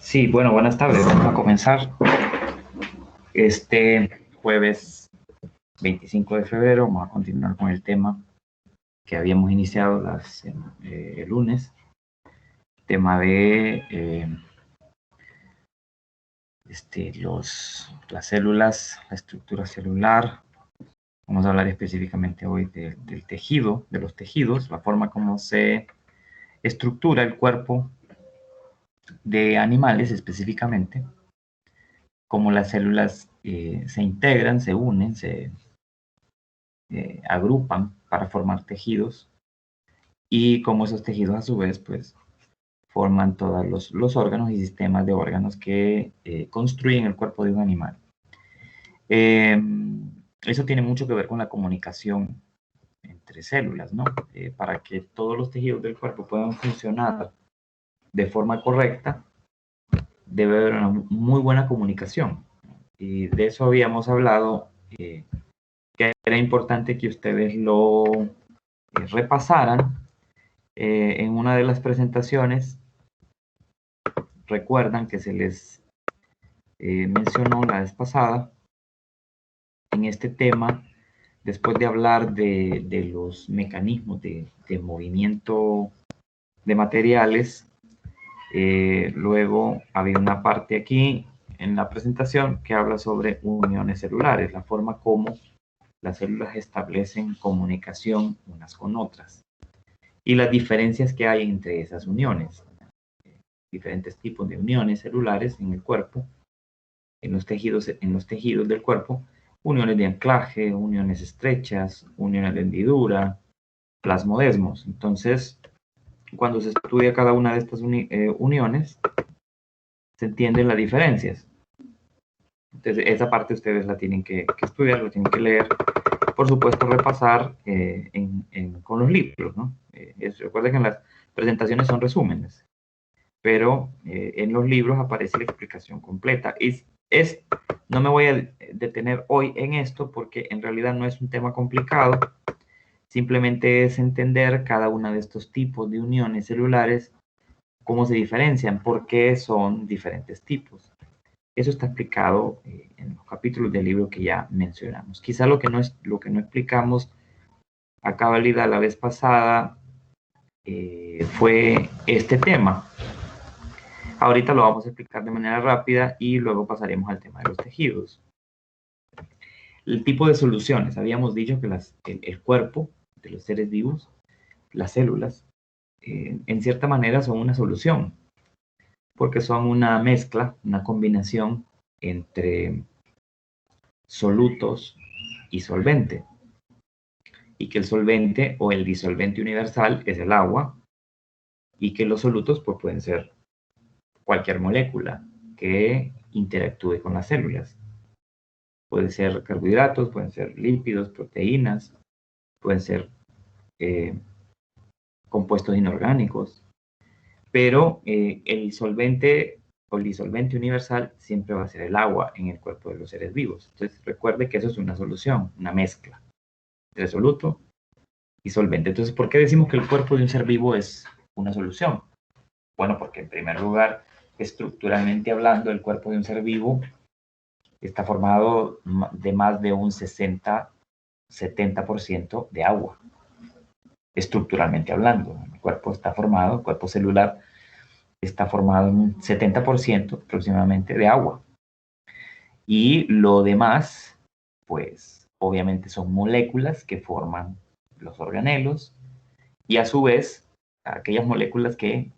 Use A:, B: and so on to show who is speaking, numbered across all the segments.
A: Sí, bueno, buenas tardes. Vamos a comenzar este jueves 25 de febrero. Vamos a continuar con el tema que habíamos iniciado el lunes. Tema de las células, la estructura celular. Vamos a hablar específicamente hoy del tejido, de los tejidos, la forma como se estructura el cuerpo de animales específicamente, cómo las células se integran, se unen, se agrupan para formar tejidos y cómo esos tejidos a su vez pues forman todos los órganos y sistemas de órganos que construyen el cuerpo de un animal. Eso tiene mucho que ver con la comunicación entre células, ¿no? Para que todos los tejidos del cuerpo puedan funcionar de forma correcta, debe haber una muy buena comunicación. Y de eso habíamos hablado, que era importante que ustedes lo repasaran. En una de las presentaciones, recuerdan que se les mencionó la vez pasada, en este tema, después de hablar de los mecanismos de movimiento de materiales, luego había una parte aquí en la presentación que habla sobre uniones celulares, la forma como las células establecen comunicación unas con otras y las diferencias que hay entre esas uniones. Diferentes tipos de uniones celulares en el cuerpo, en los tejidos del cuerpo, uniones de anclaje, uniones estrechas, uniones de hendidura, plasmodesmos. Entonces, cuando se estudia cada una de estas uniones, se entienden las diferencias. Entonces, esa parte ustedes la tienen que estudiar, la tienen que leer, por supuesto, repasar con los libros, ¿no? Recuerden que en las presentaciones son resúmenes, pero en los libros aparece la explicación completa. No me voy a detener hoy en esto porque en realidad no es un tema complicado, simplemente es entender cada uno de estos tipos de uniones celulares, cómo se diferencian, por qué son diferentes tipos. Eso está explicado en los capítulos del libro que ya mencionamos. Quizá lo que no explicamos a cabalidad la vez pasada fue este tema. Ahorita lo vamos a explicar de manera rápida y luego pasaremos al tema de los tejidos. El tipo de soluciones. Habíamos dicho que el cuerpo de los seres vivos, las células, en cierta manera son una solución, porque son una mezcla, una combinación entre solutos y solvente. Y que el solvente o el disolvente universal es el agua, y que los solutos pues, pueden ser cualquier molécula que interactúe con las células. Pueden ser carbohidratos, pueden ser lípidos, proteínas, pueden ser compuestos inorgánicos, pero el solvente o el disolvente universal siempre va a ser el agua en el cuerpo de los seres vivos. Entonces recuerde que eso es una solución, una mezcla entre soluto y solvente. Entonces, ¿por qué decimos que el cuerpo de un ser vivo es una solución? Bueno, porque en primer lugar, estructuralmente hablando, el cuerpo de un ser vivo está formado de más de un 60-70% de agua. Estructuralmente hablando, el cuerpo celular está formado en un 70% aproximadamente de agua. Y lo demás, pues obviamente son moléculas que forman los organelos y a su vez aquellas moléculas que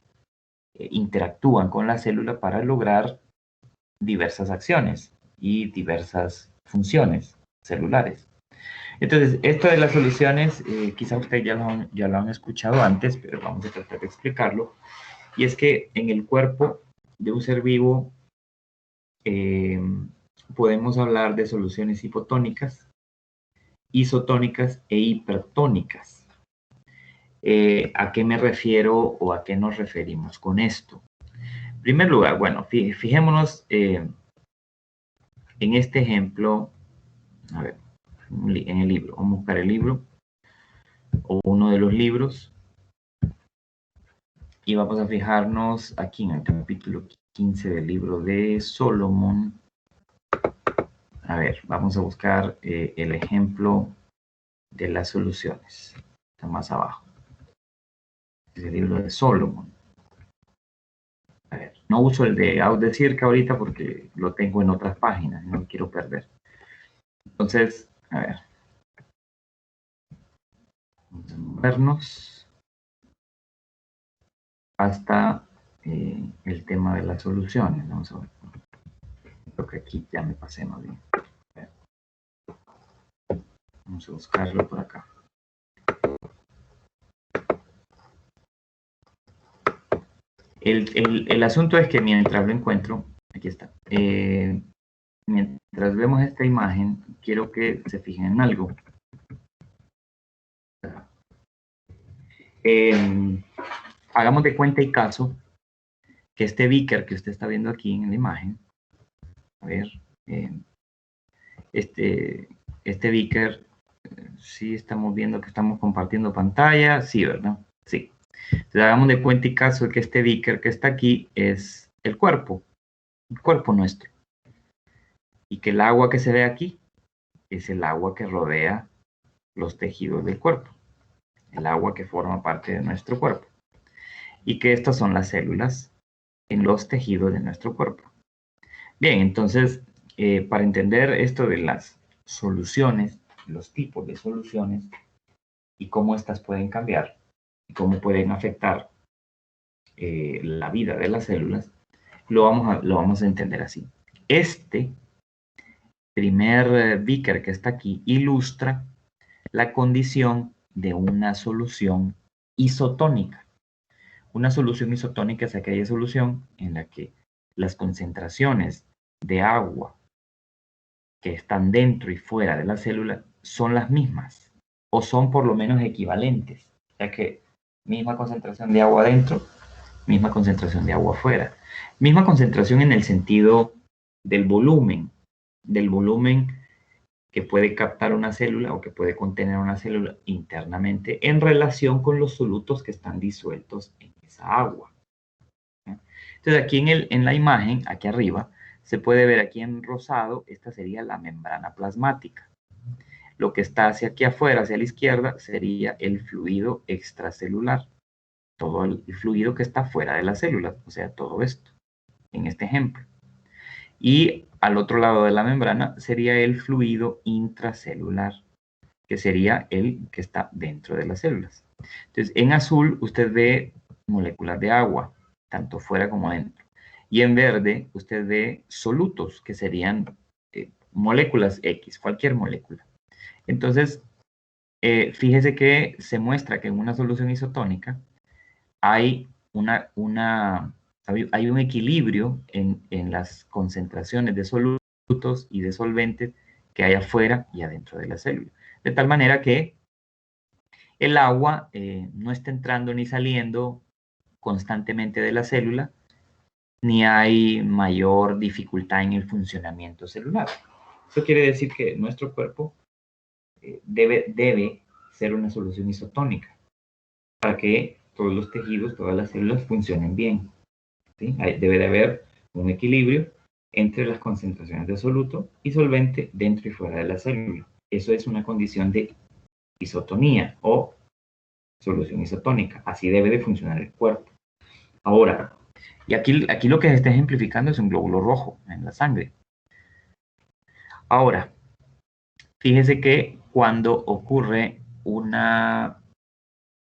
A: interactúan con la célula para lograr diversas acciones y diversas funciones celulares. Entonces, esto de las soluciones, quizá ustedes ya lo han escuchado antes, pero vamos a tratar de explicarlo. Y es que en el cuerpo de un ser vivo podemos hablar de soluciones hipotónicas, isotónicas e hipertónicas. ¿A qué me refiero o a qué nos referimos con esto? En primer lugar, bueno, fijémonos en este ejemplo, a ver, en el libro. Vamos a buscar el libro o uno de los libros Y vamos a fijarnos aquí en el capítulo 15 del libro de Solomon. A ver, vamos a buscar el ejemplo de las soluciones. Está más abajo. Es el libro de Solomon. A ver, no uso el de Out de Circa ahorita porque lo tengo en otras páginas, no lo quiero perder. Entonces, a ver. Vamos a movernos hasta el tema de las soluciones. Vamos a ver. Creo que aquí ya me pasé más bien. Vamos a buscarlo por acá. El asunto es que mientras lo encuentro, aquí está. Mientras vemos esta imagen, quiero que se fijen en algo. Hagamos de cuenta y caso que este beaker que usted está viendo aquí en la imagen, a ver, este beaker, sí estamos viendo que estamos compartiendo pantalla, sí, ¿verdad? Sí. Entonces hagamos de cuenta y caso de que este beaker que está aquí es el cuerpo nuestro. Y que el agua que se ve aquí es el agua que rodea los tejidos del cuerpo, el agua que forma parte de nuestro cuerpo. Y que estas son las células en los tejidos de nuestro cuerpo. Bien, entonces, para entender esto de las soluciones, los tipos de soluciones y cómo estas pueden cambiar, y cómo pueden afectar la vida de las células, lo vamos a entender así. Este primer beaker que está aquí ilustra la condición de una solución isotónica. Una solución isotónica es aquella solución en la que las concentraciones de agua que están dentro y fuera de la célula son las mismas o son por lo menos equivalentes, ya que misma concentración de agua adentro, misma concentración de agua afuera. Misma concentración en el sentido del volumen que puede captar una célula o que puede contener una célula internamente en relación con los solutos que están disueltos en esa agua. Entonces aquí en la imagen, aquí arriba, se puede ver aquí en rosado, esta sería la membrana plasmática. Lo que está hacia aquí afuera, hacia la izquierda, sería el fluido extracelular. Todo el fluido que está fuera de la célula, o sea, todo esto, en este ejemplo. Y al otro lado de la membrana sería el fluido intracelular, que sería el que está dentro de las células. Entonces, en azul usted ve moléculas de agua, tanto fuera como adentro. Y en verde usted ve solutos, que serían moléculas X, cualquier molécula. Entonces, fíjese que se muestra que en una solución isotónica hay hay un equilibrio en las concentraciones de solutos y de solventes que hay afuera y adentro de la célula. De tal manera que el agua no está entrando ni saliendo constantemente de la célula, ni hay mayor dificultad en el funcionamiento celular. Eso quiere decir que nuestro cuerpo debe ser una solución isotónica para que todos los tejidos, todas las células funcionen bien. ¿Sí? Debe de haber un equilibrio entre las concentraciones de soluto y solvente dentro y fuera de la célula. Eso es una condición de isotonía o solución isotónica. Así debe de funcionar el cuerpo. Ahora, y aquí lo que se está ejemplificando es un glóbulo rojo en la sangre. Ahora, fíjese que cuando ocurre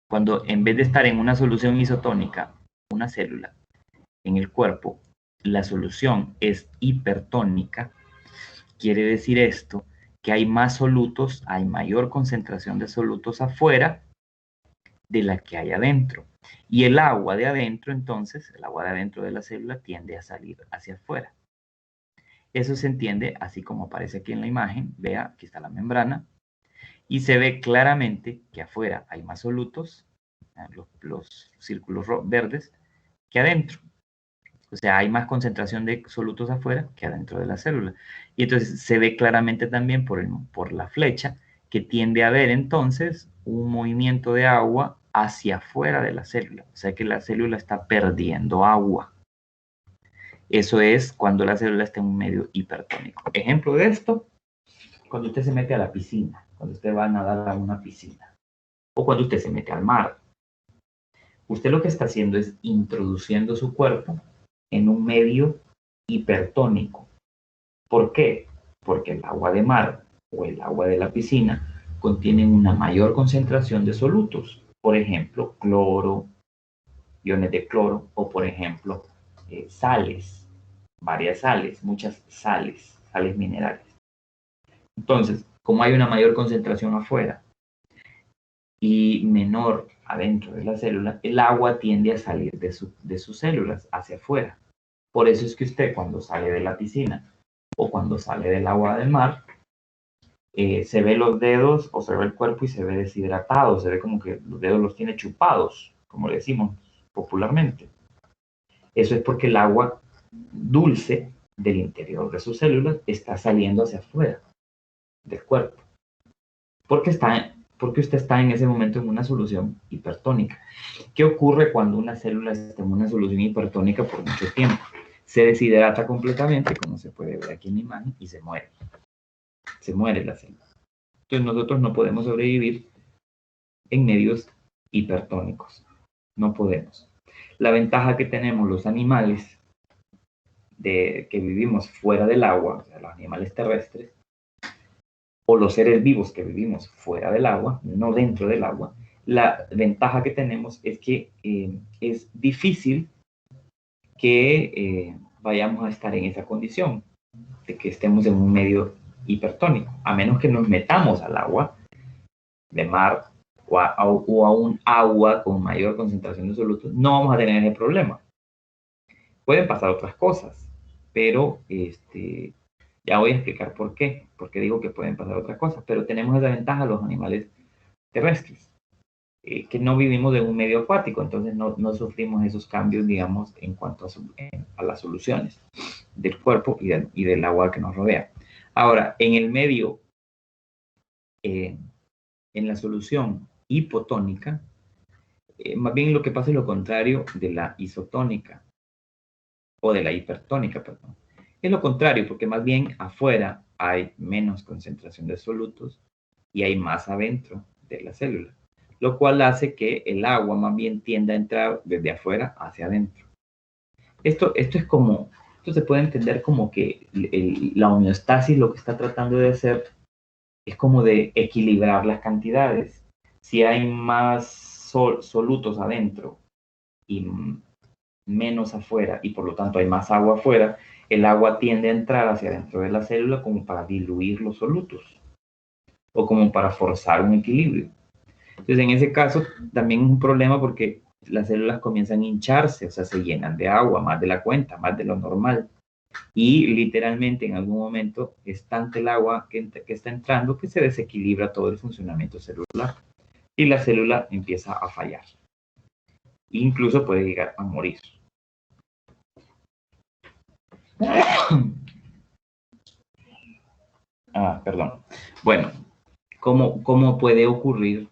A: cuando en vez de estar en una solución isotónica, una célula en el cuerpo, la solución es hipertónica, quiere decir esto que hay más solutos, hay mayor concentración de solutos afuera de la que hay adentro. Y el agua de adentro, entonces, el agua de adentro de la célula tiende a salir hacia afuera. Eso se entiende así como aparece aquí en la imagen. Vea, aquí está la membrana. Y se ve claramente que afuera hay más solutos, los círculos verdes, que adentro. O sea, hay más concentración de solutos afuera que adentro de la célula. Y entonces se ve claramente también por la flecha que tiende a haber entonces un movimiento de agua hacia afuera de la célula. O sea que la célula está perdiendo agua. Eso es cuando la célula está en un medio hipertónico. Ejemplo de esto, cuando usted se mete a la piscina, cuando usted va a nadar a una piscina, o cuando usted se mete al mar. Usted lo que está haciendo es introduciendo su cuerpo en un medio hipertónico. ¿Por qué? Porque el agua de mar o el agua de la piscina contienen una mayor concentración de solutos. Por ejemplo, cloro, iones de cloro, o por ejemplo, sales, varias sales, muchas sales, sales minerales. Entonces, como hay una mayor concentración afuera y menor adentro de la célula, el agua tiende a salir de sus células hacia afuera. Por eso es que usted cuando sale de la piscina o cuando sale del agua del mar, se ve los dedos o se ve el cuerpo y se ve deshidratado, se ve como que los dedos los tiene chupados, como le decimos popularmente. Eso es porque el agua dulce del interior de sus células está saliendo hacia afuera del cuerpo. Porque usted está en ese momento en una solución hipertónica. ¿Qué ocurre cuando una célula está en una solución hipertónica por mucho tiempo? Se deshidrata completamente, como se puede ver aquí en la imagen, y se muere. Se muere la célula. Entonces nosotros no podemos sobrevivir en medios hipertónicos. No podemos. La ventaja que tenemos los animales que vivimos fuera del agua, o sea, los animales terrestres, o los seres vivos que vivimos fuera del agua, no dentro del agua, la ventaja que tenemos es que es difícil que vayamos a estar en esa condición, de que estemos en un medio hipertónico, a menos que nos metamos al agua de mar o a un agua con mayor concentración de solutos, no vamos a tener ese problema. Pueden pasar otras cosas, pero ya voy a explicar por qué digo que pueden pasar otras cosas, pero tenemos esa ventaja los animales terrestres, que no vivimos en un medio acuático, entonces no sufrimos esos cambios, digamos, en cuanto a las soluciones del cuerpo y del agua que nos rodea. Ahora, en el medio, en la solución hipotónica, más bien lo que pasa es lo contrario de la isotónica, o de la hipertónica, perdón. Es lo contrario, porque más bien afuera hay menos concentración de solutos y hay más adentro de la célula, lo cual hace que el agua más bien tienda a entrar desde afuera hacia adentro. Esto se puede entender como que la homeostasis lo que está tratando de hacer es como de equilibrar las cantidades. Si hay más solutos adentro y menos afuera y por lo tanto hay más agua afuera, el agua tiende a entrar hacia dentro de la célula como para diluir los solutos o como para forzar un equilibrio. Entonces en ese caso también es un problema porque las células comienzan a hincharse, o sea, se llenan de agua, más de la cuenta, más de lo normal. Y literalmente en algún momento es tanta el agua que está entrando que se desequilibra todo el funcionamiento celular y la célula empieza a fallar. Incluso puede llegar a morir. Perdón. Bueno, ¿cómo puede ocurrir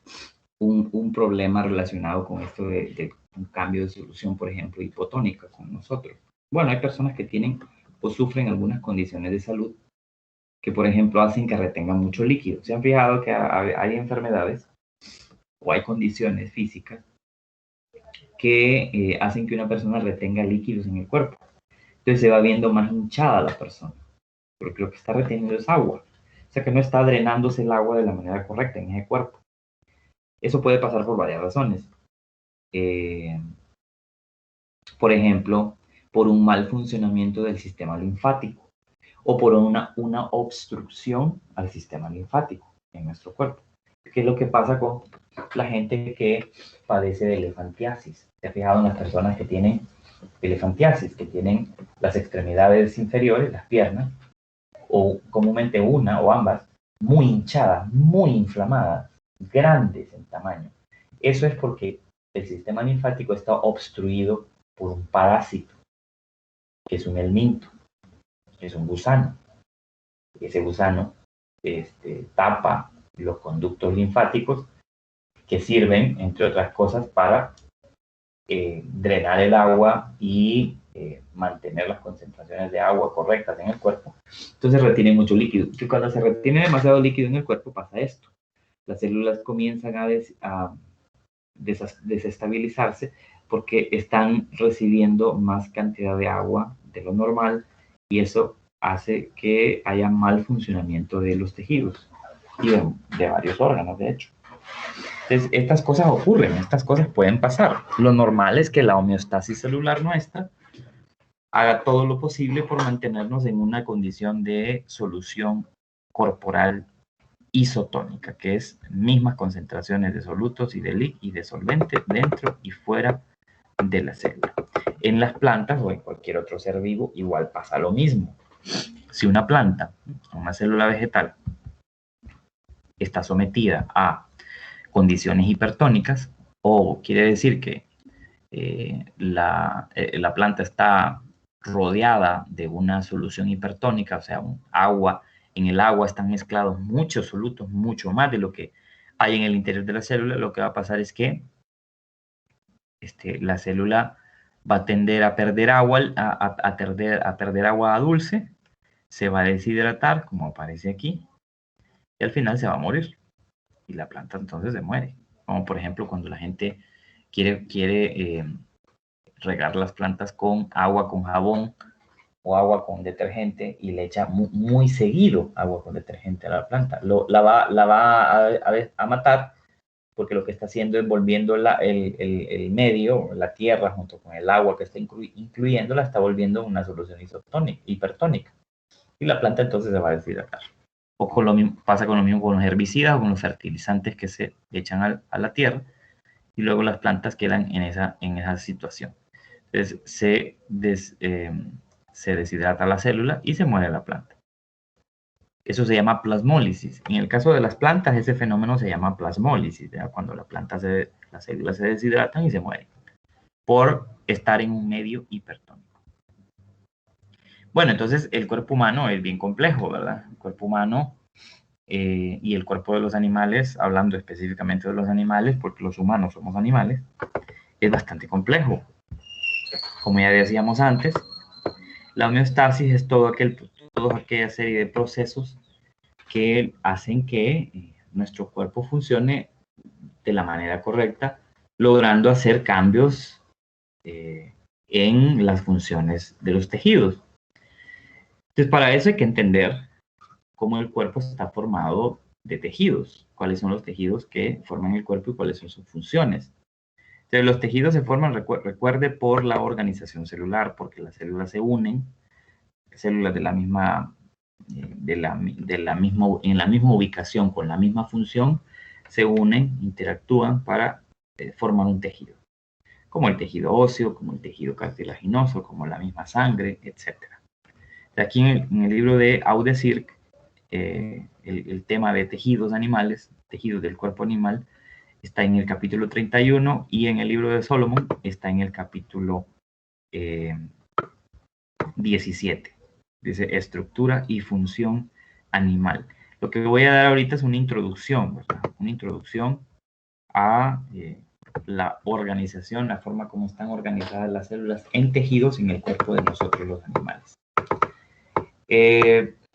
A: un problema relacionado con esto de un cambio de solución, por ejemplo, hipotónica con nosotros? Bueno, hay personas que tienen o sufren algunas condiciones de salud que, por ejemplo, hacen que retengan mucho líquido. ¿Se han fijado que hay enfermedades o hay condiciones físicas que hacen que una persona retenga líquidos en el cuerpo? Entonces se va viendo más hinchada la persona, porque lo que está reteniendo es agua. O sea que no está drenándose el agua de la manera correcta en ese cuerpo. Eso puede pasar por varias razones. Por ejemplo, por un mal funcionamiento del sistema linfático o por una obstrucción al sistema linfático en nuestro cuerpo. ¿Qué es lo que pasa con la gente que padece de elefantiasis? ¿Se ha fijado en las personas que tienen elefantiasis, que tienen las extremidades inferiores, las piernas, o comúnmente una o ambas, muy hinchadas, muy inflamadas, grandes en tamaño? Eso es porque el sistema linfático está obstruido por un parásito, que es un helminto, que es un gusano. Ese gusano tapa los conductos linfáticos que sirven, entre otras cosas, para drenar el agua y mantener las concentraciones de agua correctas en el cuerpo. Entonces retiene mucho líquido. Y cuando se retiene demasiado líquido en el cuerpo pasa esto. Las células comienzan a desestabilizarse porque están recibiendo más cantidad de agua de lo normal y eso hace que haya mal funcionamiento de los tejidos y de varios órganos, de hecho. Entonces, estas cosas ocurren, estas cosas pueden pasar. Lo normal es que la homeostasis celular nuestra haga todo lo posible por mantenernos en una condición de solución corporal isotónica, que es mismas concentraciones de solutos y de solventes dentro y fuera de la célula. En las plantas o en cualquier otro ser vivo igual pasa lo mismo. Si una planta, una célula vegetal, está sometida a condiciones hipertónicas, o quiere decir que la planta está rodeada de una solución hipertónica, o sea, en el agua están mezclados muchos solutos, mucho más de lo que hay en el interior de la célula, lo que va a pasar es que la célula va a tender a perder agua, a perder agua dulce, se va a deshidratar, como aparece aquí, y al final se va a morir. Y la planta entonces se muere. Como por ejemplo cuando la gente quiere regar las plantas con agua con jabón o agua con detergente y le echa muy seguido agua con detergente a la planta. La va a matar porque lo que está haciendo es volviendo el medio, la tierra, junto con el agua que está incluyendo, la está volviendo una solución hipertónica. Y la planta entonces se va a deshidratar. O pasa con lo mismo con los herbicidas o con los fertilizantes que se echan a la tierra y luego las plantas quedan en esa situación. Entonces se deshidrata la célula y se muere la planta. Eso se llama plasmólisis. En el caso de las plantas, ese fenómeno se llama plasmólisis, ¿ya? Cuando las células se deshidratan y se mueren por estar en un medio hipertónico. Bueno, entonces el cuerpo humano es bien complejo, ¿verdad? El cuerpo humano y el cuerpo de los animales, hablando específicamente de los animales, porque los humanos somos animales, es bastante complejo. Como ya decíamos antes, la homeostasis es toda aquella serie de procesos que hacen que nuestro cuerpo funcione de la manera correcta, logrando hacer cambios en las funciones de los tejidos. Entonces, para eso hay que entender cómo el cuerpo está formado de tejidos, cuáles son los tejidos que forman el cuerpo y cuáles son sus funciones. Entonces, los tejidos se forman, recuerde, por la organización celular, porque las células se unen, células en la misma ubicación, con la misma función, se unen, interactúan para formar un tejido, como el tejido óseo, como el tejido cartilaginoso, como la misma sangre, etc. Aquí en el libro de Audesirc, el tema de tejidos animales, tejidos del cuerpo animal, está en el capítulo 31 y en el libro de Solomon está en el capítulo 17. Dice estructura y función animal. Lo que voy a dar ahorita es una introducción, ¿verdad? Una introducción a la organización, la forma como están organizadas las células en tejidos en el cuerpo de nosotros los animales.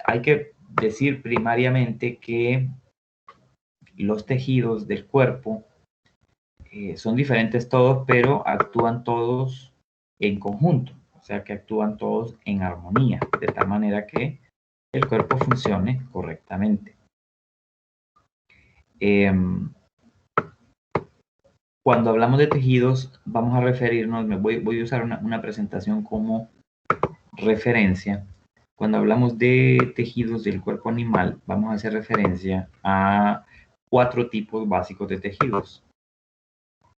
A: Hay que decir primariamente que los tejidos del cuerpo son diferentes todos, pero actúan todos en conjunto, o sea que actúan todos en armonía, de tal manera que el cuerpo funcione correctamente. Cuando hablamos de tejidos, vamos a referirnos, voy a usar una presentación como referencia. Cuando hablamos de tejidos del cuerpo animal, vamos a hacer referencia a 4 tipos básicos de tejidos,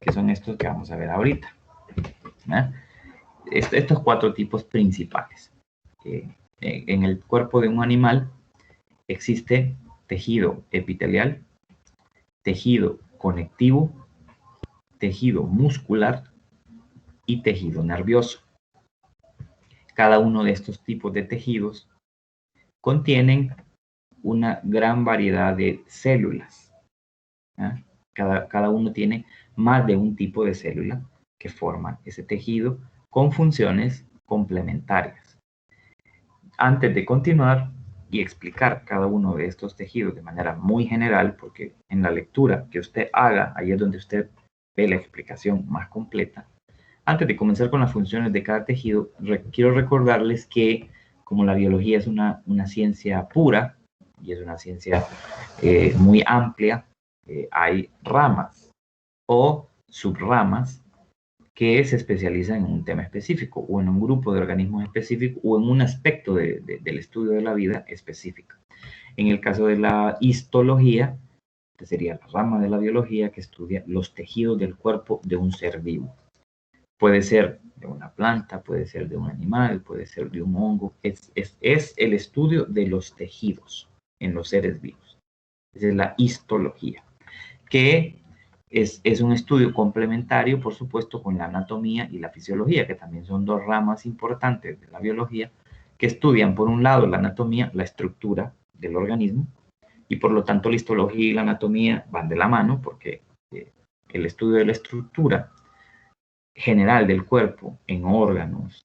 A: que son estos que vamos a ver ahorita. Estos 4 tipos principales. En el cuerpo de un animal existe tejido epitelial, tejido conectivo, tejido muscular y tejido nervioso. Cada uno de estos tipos de tejidos contienen una gran variedad de células. Cada uno tiene más de un tipo de célula que forman ese tejido con funciones complementarias. Antes de continuar y explicar cada uno de estos tejidos de manera muy general, porque en la lectura que usted haga, ahí es donde usted ve la explicación más completa. Antes de comenzar con las funciones de cada tejido, quiero recordarles que como la biología es una ciencia pura y es una ciencia muy amplia, hay ramas o subramas que se especializan en un tema específico o en un grupo de organismos específicos o en un aspecto del estudio de la vida específico. En el caso de la histología, que sería la rama de la biología que estudia los tejidos del cuerpo de un ser vivo. Puede ser de una planta, puede ser de un animal, puede ser de un hongo. Es el estudio de los tejidos en los seres vivos. Esa es la histología, que es un estudio complementario, por supuesto, con la anatomía y la fisiología, que también son dos ramas importantes de la biología, que estudian, por un lado, la anatomía, la estructura del organismo, y por lo tanto la histología y la anatomía van de la mano, porque el estudio de la estructura general del cuerpo en órganos,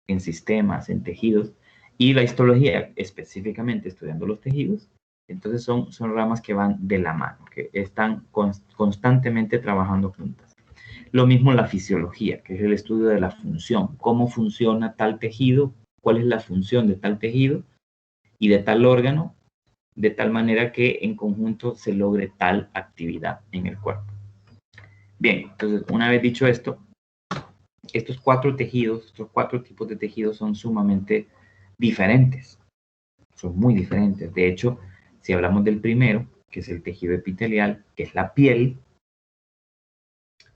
A: en sistemas, en tejidos, y la histología específicamente estudiando los tejidos, entonces son ramas que van de la mano, que están constantemente trabajando juntas. Lo mismo la fisiología, que es el estudio de la función, cómo funciona tal tejido, cuál es la función de tal tejido y de tal órgano, de tal manera que en conjunto se logre tal actividad en el cuerpo. Bien, entonces una vez dicho esto, estos cuatro tipos de tejidos son sumamente diferentes, son muy diferentes. De hecho, si hablamos del primero, que es el tejido epitelial, que es la piel,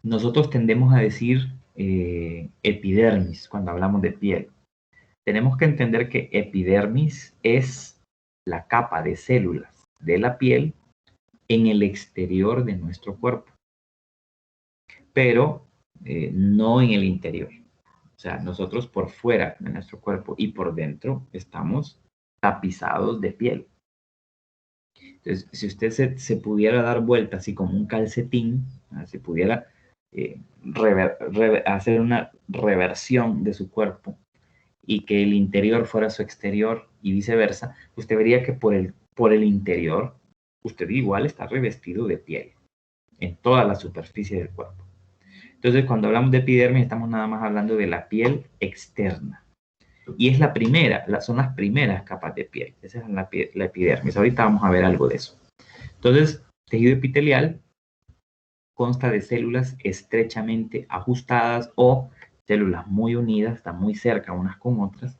A: nosotros tendemos a decir epidermis cuando hablamos de piel. Tenemos que entender que epidermis es la capa de células de la piel en el exterior de nuestro cuerpo, pero no en el interior. O sea, nosotros por fuera de nuestro cuerpo y por dentro estamos tapizados de piel. Entonces, si usted se pudiera dar vuelta así como un calcetín, si pudiera hacer una reversión de su cuerpo y que el interior fuera su exterior y viceversa, usted vería que por el interior usted igual está revestido de piel en toda la superficie del cuerpo. Entonces, cuando hablamos de epidermis, estamos nada más hablando de la piel externa. Y es son las primeras capas de piel. Esa es la epidermis. Ahorita vamos a ver algo de eso. Entonces, tejido epitelial consta de células estrechamente ajustadas o células muy unidas, están muy cerca unas con otras,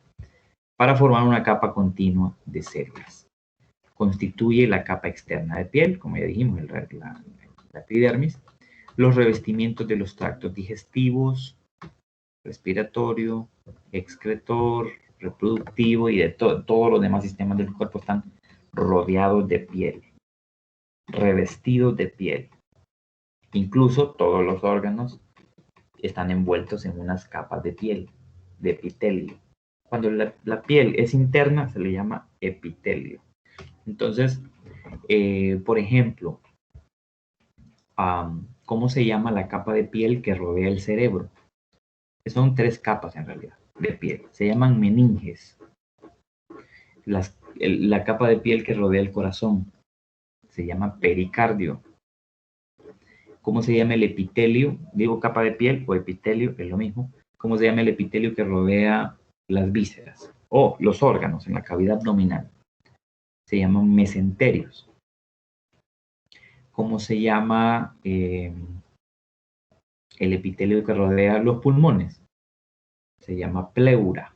A: para formar una capa continua de células. Constituye la capa externa de piel, como ya dijimos, la epidermis, los revestimientos de los tractos digestivos, respiratorio, excretor, reproductivo y de todos los demás sistemas del cuerpo están rodeados de piel, revestidos de piel. Incluso todos los órganos están envueltos en unas capas de piel, de epitelio. Cuando la piel es interna se le llama epitelio. Entonces, por ejemplo, ¿cómo se llama la capa de piel que rodea el cerebro? Son tres capas en realidad de piel. Se llaman meninges. La capa de piel que rodea el corazón se llama pericardio. ¿Cómo se llama el epitelio? Digo capa de piel o epitelio, es lo mismo. ¿Cómo se llama el epitelio que rodea las vísceras o los órganos en la cavidad abdominal? Se llaman mesenterios. ¿Cómo se llama el epitelio que rodea los pulmones? Se llama pleura.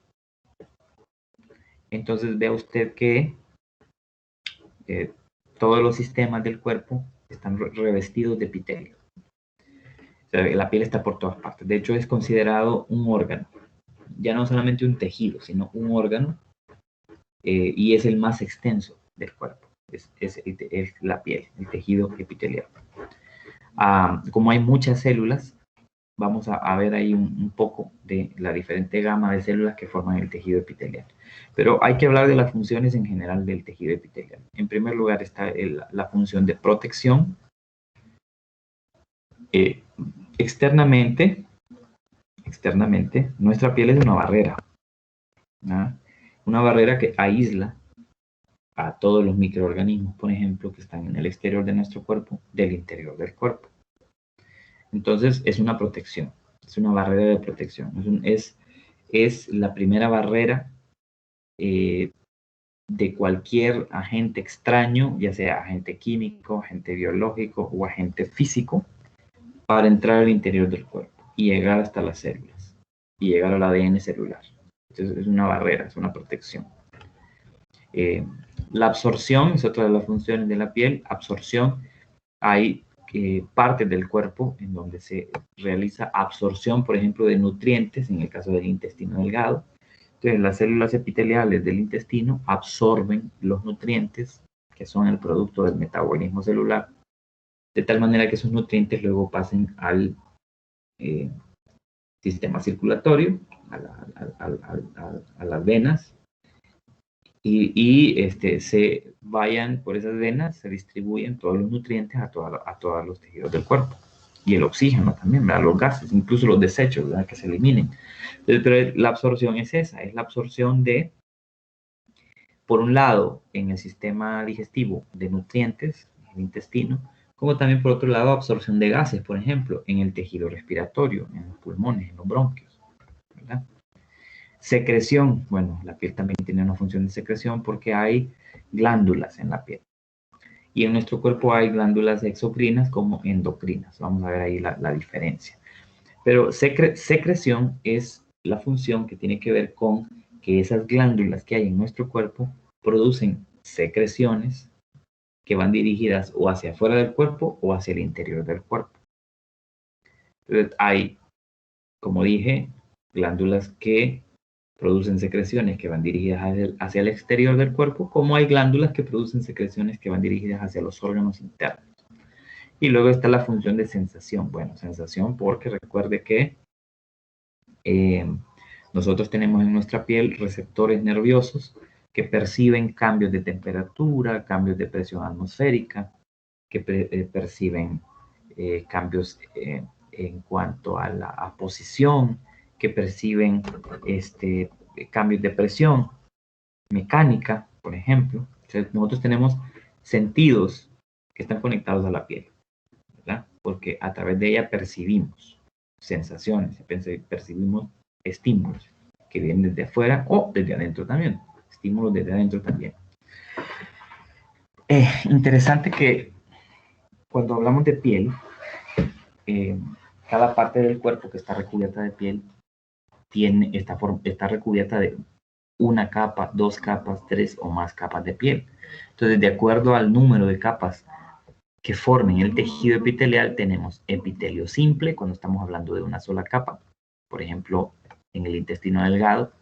A: Entonces vea usted que todos los sistemas del cuerpo están revestidos de epitelio. O sea, la piel está por todas partes. De hecho, es considerado un órgano. Ya no solamente un tejido, sino un órgano. Y es el más extenso del cuerpo. Es la piel, el tejido epitelial. Como hay muchas células, vamos a ver ahí un poco de la diferente gama de células que forman el tejido epitelial. Pero hay que hablar de las funciones en general del tejido epitelial. En primer lugar está la función de protección, externamente, nuestra piel es una barrera, ¿no? Una barrera que aísla a todos los microorganismos, por ejemplo, que están en el exterior de nuestro cuerpo, del interior del cuerpo. Entonces, es una protección, es una barrera de protección. Es la primera barrera de cualquier agente extraño, ya sea agente químico, agente biológico o agente físico, para entrar al interior del cuerpo y llegar hasta las células y llegar al ADN celular. Entonces, es una barrera, es una protección. La absorción es otra de las funciones de la piel. Absorción, hay partes del cuerpo en donde se realiza absorción, por ejemplo, de nutrientes, en el caso del intestino delgado. Entonces, las células epiteliales del intestino absorben los nutrientes que son el producto del metabolismo celular, de tal manera que esos nutrientes luego pasen al sistema circulatorio, a las venas, y se vayan por esas venas, se distribuyen todos los nutrientes a todos los tejidos del cuerpo. Y el oxígeno también, ¿verdad? Los gases, incluso los desechos, ¿verdad? Que se eliminen. Pero la absorción es esa, es la absorción de, por un lado, en el sistema digestivo de nutrientes, en el intestino, como también por otro lado, absorción de gases, por ejemplo, en el tejido respiratorio, en los pulmones, en los bronquios, ¿verdad? Secreción, bueno, la piel también tiene una función de secreción porque hay glándulas en la piel. Y en nuestro cuerpo hay glándulas exocrinas como endocrinas. Vamos a ver ahí la diferencia. Pero secreción es la función que tiene que ver con que esas glándulas que hay en nuestro cuerpo producen secreciones que van dirigidas o hacia afuera del cuerpo o hacia el interior del cuerpo. Entonces hay, como dije, glándulas que producen secreciones que van dirigidas hacia el exterior del cuerpo, como hay glándulas que producen secreciones que van dirigidas hacia los órganos internos. Y luego está la función de sensación. Bueno, sensación porque recuerde que nosotros tenemos en nuestra piel receptores nerviosos que perciben cambios de temperatura, cambios de presión atmosférica, que perciben cambios en cuanto a la posición, que perciben cambios de presión mecánica, por ejemplo. Entonces, nosotros tenemos sentidos que están conectados a la piel, ¿verdad? Porque a través de ella percibimos sensaciones, percibimos estímulos que vienen desde afuera o desde adentro también. Estímulos desde adentro también. Interesante que cuando hablamos de piel, cada parte del cuerpo que está recubierta de piel está recubierta de una capa, dos capas, tres o más capas de piel. Entonces, de acuerdo al número de capas que formen el tejido epitelial, tenemos epitelio simple, cuando estamos hablando de una sola capa. Por ejemplo, en el intestino delgado,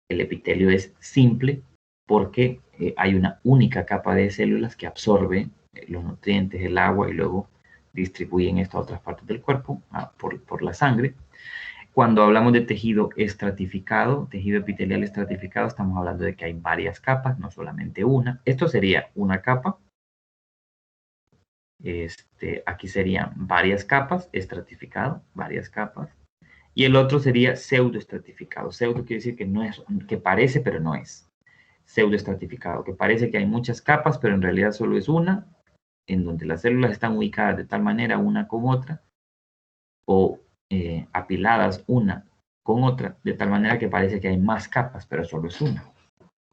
A: el epitelio es simple porque hay una única capa de células que absorbe los nutrientes, el agua y luego distribuyen esto a otras partes del cuerpo por la sangre. Cuando hablamos de tejido estratificado, tejido epitelial estratificado, estamos hablando de que hay varias capas, no solamente una. Esto sería una capa. Aquí serían varias capas, estratificado, varias capas. Y el otro sería pseudoestratificado. Pseudo quiere decir que no es, que parece, pero no es. Pseudoestratificado, que parece que hay muchas capas, pero en realidad solo es una, en donde las células están ubicadas de tal manera una con otra, o apiladas una con otra, de tal manera que parece que hay más capas, pero solo es una.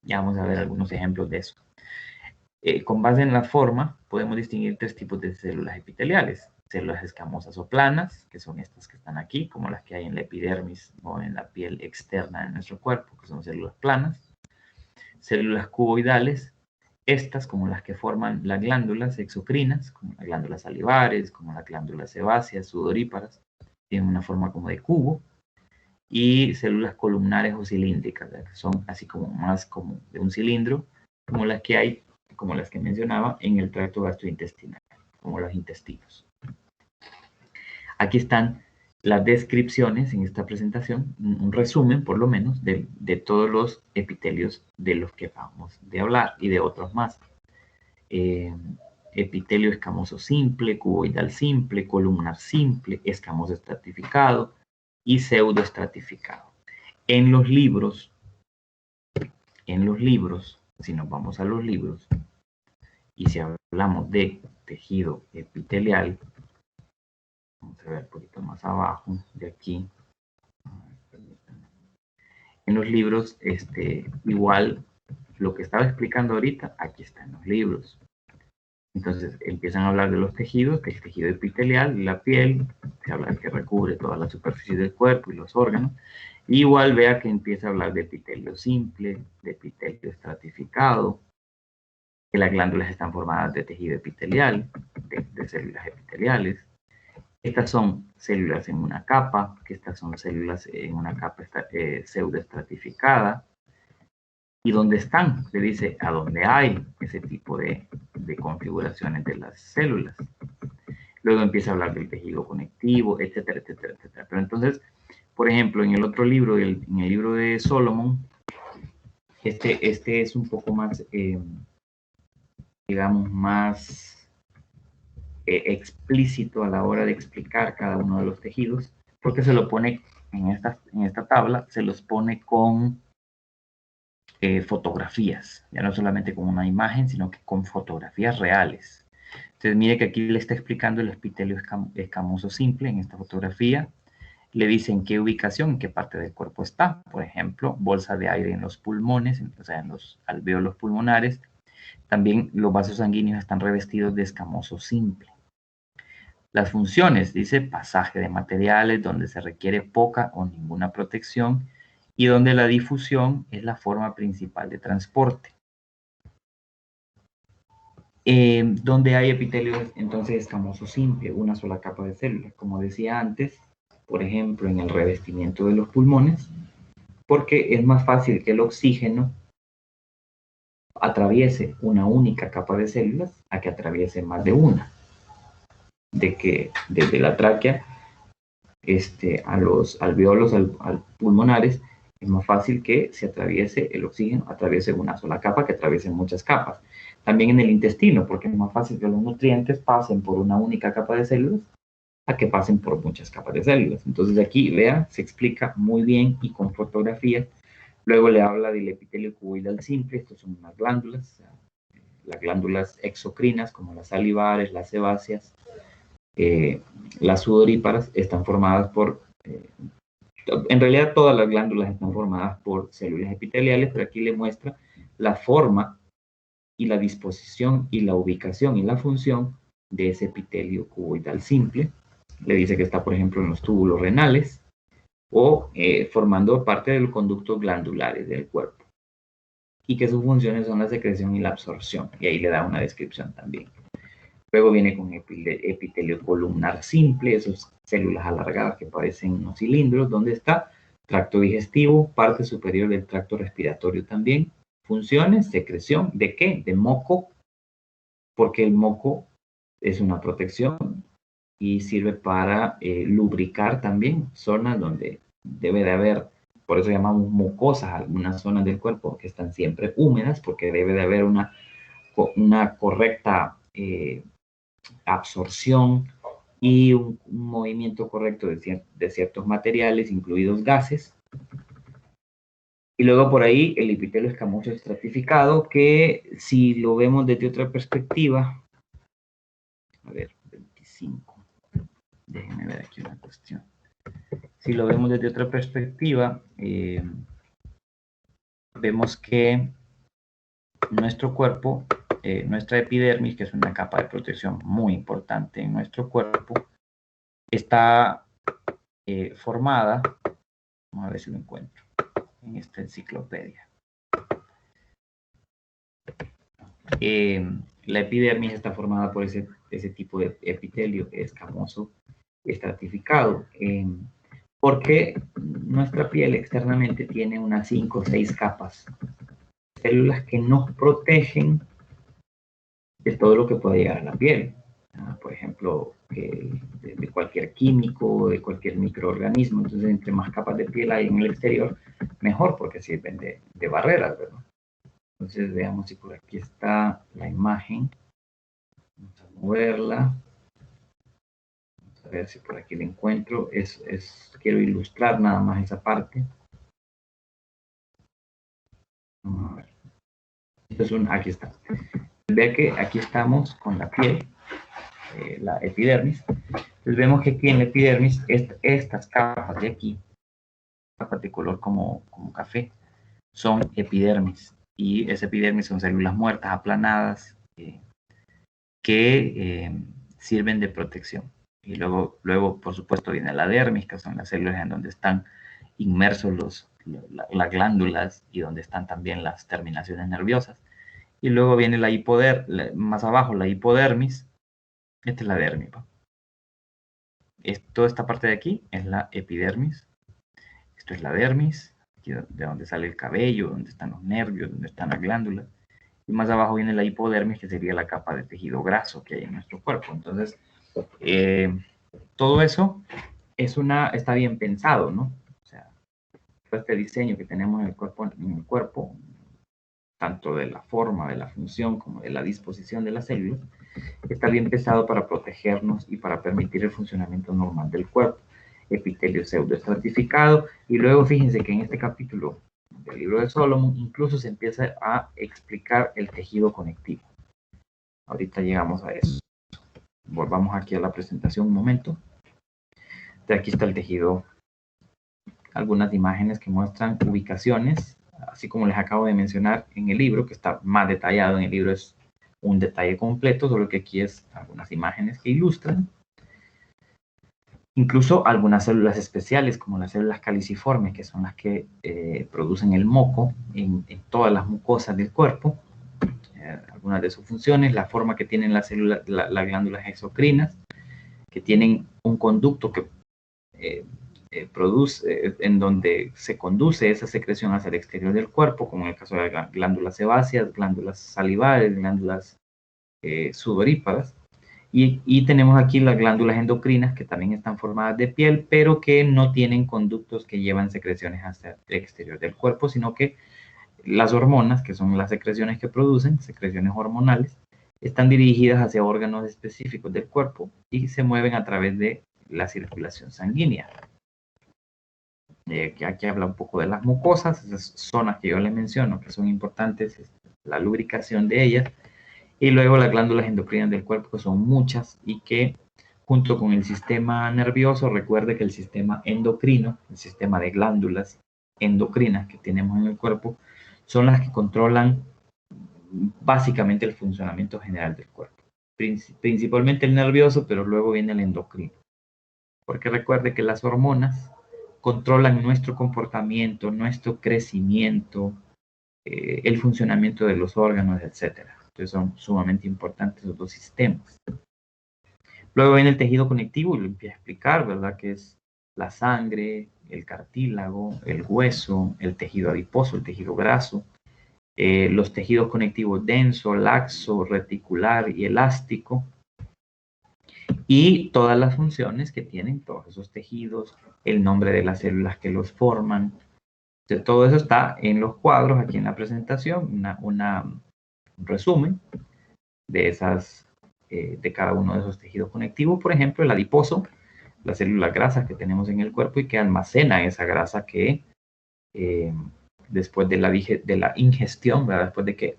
A: Ya vamos a ver algunos ejemplos de eso. Con base en la forma, podemos distinguir tres tipos de células epiteliales. Células escamosas o planas, que son estas que están aquí, como las que hay en la epidermis o en la piel externa de nuestro cuerpo, que son células planas. Células cuboidales, estas como las que forman las glándulas exocrinas, como las glándulas salivares, como las glándulas sebáceas, sudoríparas, tienen una forma como de cubo. Y células columnares o cilíndricas, que son así como más como de un cilindro, como las que hay, como las que mencionaba, en el tracto gastrointestinal, como los intestinos. Aquí están las descripciones en esta presentación, un resumen por lo menos de todos los epitelios de los que vamos de hablar y de otros más. epitelio escamoso simple, cuboidal simple, columnar simple, escamoso estratificado y pseudoestratificado. En los libros, si nos vamos a los libros, y si hablamos de tejido epitelial, vamos a ver un poquito más abajo de aquí. En los libros, igual lo que estaba explicando ahorita, aquí está en los libros. Entonces empiezan a hablar de los tejidos, que es el tejido epitelial, la piel, se habla de que recubre toda la superficie del cuerpo y los órganos. Y igual vea que empieza a hablar de epitelio simple, de epitelio estratificado, que las glándulas están formadas de tejido epitelial, de células epiteliales. Estas son células en una capa, que estas son células en una capa pseudoestratificada. ¿Y dónde están? Le dice a dónde hay ese tipo de configuraciones de las células. Luego empieza a hablar del tejido conectivo, etcétera, etcétera, etcétera. Pero entonces, por ejemplo, en el otro libro, en el libro de Solomon, este es un poco más, digamos, más explícito a la hora de explicar cada uno de los tejidos, porque se lo pone en esta tabla, se los pone con fotografías, ya no solamente con una imagen, sino que con fotografías reales. Entonces, mire que aquí le está explicando el epitelio escamoso simple en esta fotografía. Le dice en qué ubicación, en qué parte del cuerpo está. Por ejemplo, bolsa de aire en los pulmones, o sea, en los alvéolos pulmonares. También los vasos sanguíneos están revestidos de escamoso simple. Las funciones, dice, pasaje de materiales donde se requiere poca o ninguna protección y donde la difusión es la forma principal de transporte. Donde hay epitelio, entonces escamoso simple, una sola capa de células, como decía antes, por ejemplo, en el revestimiento de los pulmones, porque es más fácil que el oxígeno atraviese una única capa de células a que atraviese más de una. De que desde la tráquea a los alvéolos pulmonares es más fácil que se atraviese el oxígeno, atraviese una sola capa que atraviese muchas capas. También en el intestino, porque es más fácil que los nutrientes pasen por una única capa de células a que pasen por muchas capas de células. Entonces aquí, vea, se explica muy bien y con fotografías. Luego le habla del epitelio cuboidal simple, estos son unas glándulas, las glándulas exocrinas como las salivares, las sebáceas, las sudoríparas están formadas por, en realidad todas las glándulas están formadas por células epiteliales, pero aquí le muestra la forma y la disposición y la ubicación y la función de ese epitelio cuboidal simple. Le dice que está, por ejemplo, en los túbulos renales o formando parte de los conductos glandulares del cuerpo y que sus funciones son la secreción y la absorción, y ahí le da una descripción también. Luego viene con epitelio columnar simple, esas células alargadas que parecen unos cilindros, donde está tracto digestivo, parte superior del tracto respiratorio también. Funciones, secreción, ¿de qué? De moco, porque el moco es una protección y sirve para lubricar también zonas donde debe de haber, por eso llamamos mucosas, algunas zonas del cuerpo que están siempre húmedas, porque debe de haber una correcta absorción y un movimiento correcto de ciertos materiales, incluidos gases. Y luego por ahí el epitelio escamoso estratificado, que si lo vemos desde otra perspectiva, a ver, 25, déjenme ver aquí una cuestión. Si lo vemos desde otra perspectiva, vemos que nuestro cuerpo, nuestra epidermis, que es una capa de protección muy importante en nuestro cuerpo, está formada, vamos a ver si lo encuentro en esta enciclopedia. La epidermis está formada por ese tipo de epitelio escamoso estratificado, porque nuestra piel externamente tiene unas 5 o 6 capas, células que nos protegen de todo lo que puede llegar a la piel. Por ejemplo, de cualquier químico, de cualquier microorganismo. Entonces, entre más capas de piel hay en el exterior, mejor, porque sirven de barreras, ¿verdad? Entonces, veamos si por aquí está la imagen. Vamos a moverla. Vamos a ver si por aquí la encuentro. Quiero ilustrar nada más esa parte. Vamos a ver. Esto es aquí está. Ve que aquí estamos con la piel, la epidermis. Entonces vemos que aquí en la epidermis, estas capas de aquí, capas de color como café, son epidermis. Y esa epidermis son células muertas, aplanadas, que sirven de protección. Y luego, por supuesto, viene la dermis, que son las células en donde están inmersos las glándulas y donde están también las terminaciones nerviosas. Y luego viene más abajo la hipodermis. Esta es la dermis. Toda esta parte de aquí es la epidermis. Esto es la dermis, aquí de donde sale el cabello, donde están los nervios, donde están las glándulas. Y más abajo viene la hipodermis, que sería la capa de tejido graso que hay en nuestro cuerpo. Entonces, todo eso está bien pensado, ¿no? O sea, todo este diseño que tenemos en el cuerpo, tanto de la forma, de la función, como de la disposición de las células, está bien pensado para protegernos y para permitir el funcionamiento normal del cuerpo. Epitelio pseudoestratificado. Y luego fíjense que en este capítulo del libro de Solomon incluso se empieza a explicar el tejido conectivo. Ahorita llegamos a eso. Volvamos aquí a la presentación un momento. De aquí está el tejido. Algunas imágenes que muestran ubicaciones, así como les acabo de mencionar en el libro, que está más detallado. En el libro es un detalle completo, solo que aquí es algunas imágenes que ilustran. Incluso algunas células especiales, como las células caliciformes, que son las que producen el moco en todas las mucosas del cuerpo. Algunas de sus funciones, la forma que tienen las células, las glándulas exocrinas, que tienen un conducto que produce, en donde se conduce esa secreción hacia el exterior del cuerpo, como en el caso de las glándulas sebáceas, glándulas salivares, glándulas sudoríparas. Y tenemos aquí las glándulas endocrinas, que también están formadas de piel, pero que no tienen conductos que llevan secreciones hacia el exterior del cuerpo, sino que las hormonas, que son las secreciones que producen, secreciones hormonales, están dirigidas hacia órganos específicos del cuerpo y se mueven a través de la circulación sanguínea. Que aquí habla un poco de las mucosas, esas zonas que yo le menciono, que son importantes, la lubricación de ellas. Y luego las glándulas endocrinas del cuerpo, que son muchas y que junto con el sistema nervioso, recuerde que el sistema endocrino, el sistema de glándulas endocrinas que tenemos en el cuerpo, son las que controlan básicamente el funcionamiento general del cuerpo. Principalmente el nervioso, pero luego viene el endocrino. Porque recuerde que las hormonas controlan nuestro comportamiento, nuestro crecimiento, el funcionamiento de los órganos, etc. Entonces son sumamente importantes los dos sistemas. Luego viene el tejido conectivo y lo empieza a explicar, ¿verdad? Que es la sangre, el cartílago, el hueso, el tejido adiposo, el tejido graso, los tejidos conectivos denso, laxo, reticular y elástico, y todas las funciones que tienen todos esos tejidos, el nombre de las células que los forman. Entonces, todo eso está en los cuadros aquí en la presentación, un resumen de de cada uno de esos tejidos conectivos. Por ejemplo, el adiposo, las células grasas que tenemos en el cuerpo y que almacenan esa grasa que después de la ingestión, ¿verdad? Después de que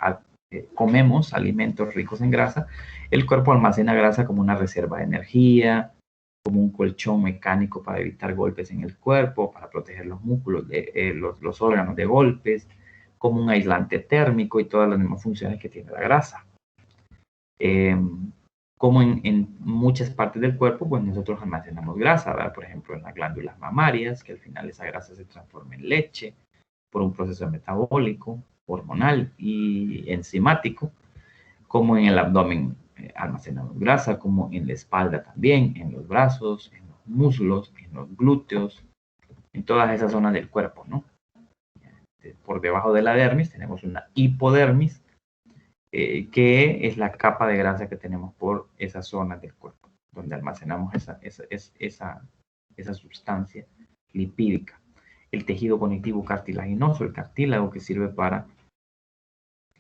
A: comemos alimentos ricos en grasa, el cuerpo almacena grasa como una reserva de energía, como un colchón mecánico para evitar golpes en el cuerpo, para proteger los músculos, los órganos de golpes, como un aislante térmico y todas las demás funciones que tiene la grasa. Como en muchas partes del cuerpo, pues nosotros almacenamos grasa, ¿verdad? Por ejemplo, en las glándulas mamarias, que al final esa grasa se transforma en leche por un proceso metabólico, hormonal y enzimático, como en el abdomen almacenamos grasa, como en la espalda también, en los brazos, en los muslos, en los glúteos, en todas esas zonas del cuerpo, ¿no? Por debajo de la dermis tenemos una hipodermis, que es la capa de grasa que tenemos por esas zonas del cuerpo, donde almacenamos esa sustancia lipídica. El tejido conectivo cartilaginoso, el cartílago, que sirve para